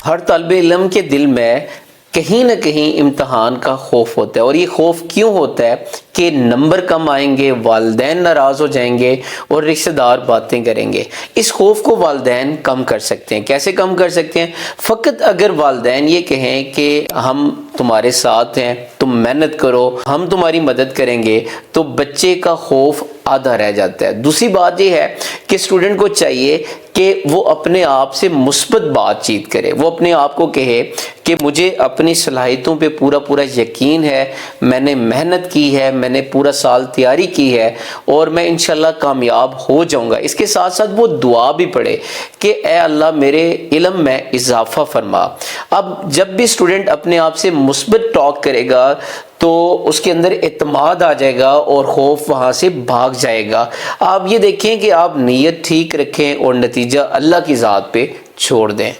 हर तालिब इल्म के दिल में कहीं ना कहीं इम्तहान का खौफ होता है। और ये खौफ क्यों होता है कि नंबर कम आएंगे, वालिदैन नाराज़ हो जाएंगे और रिश्तेदार बातें करेंगे। इस खौफ को वालिदैन कम कर सकते हैं। कैसे कम कर सकते हैं? फ़कत अगर वालिदैन ये कहें कि हम तुम्हारे साथ हैं, तुम मेहनत करो, हम तुम्हारी मदद करेंगे, तो बच्चे का खौफ आधा रह जाता है। दूसरी बात यह है कि स्टूडेंट को चाहिए कि वो अपने आप से मुस्बत बातचीत करे। वो अपने आप को कहे कि मुझे अपनी सलाहियतों पे पूरा पूरा यकीन है, मैंने मेहनत की है, मैंने पूरा साल तैयारी की है और मैं इंशाल्लाह कामयाब हो जाऊंगा। इसके साथ साथ वो दुआ भी पढ़े कि ए अल्लाह मेरे इल्म में इजाफा फरमा। अब जब भी स्टूडेंट अपने आप से मुस्बत टॉक करेगा तो उसके अंदर एतमाद आ जाएगा और खौफ वहाँ से भाग जाएगा। आप ये देखें कि आप नीयत ठीक रखें और नतीजा अल्लाह की ज़ात पे छोड़ दें।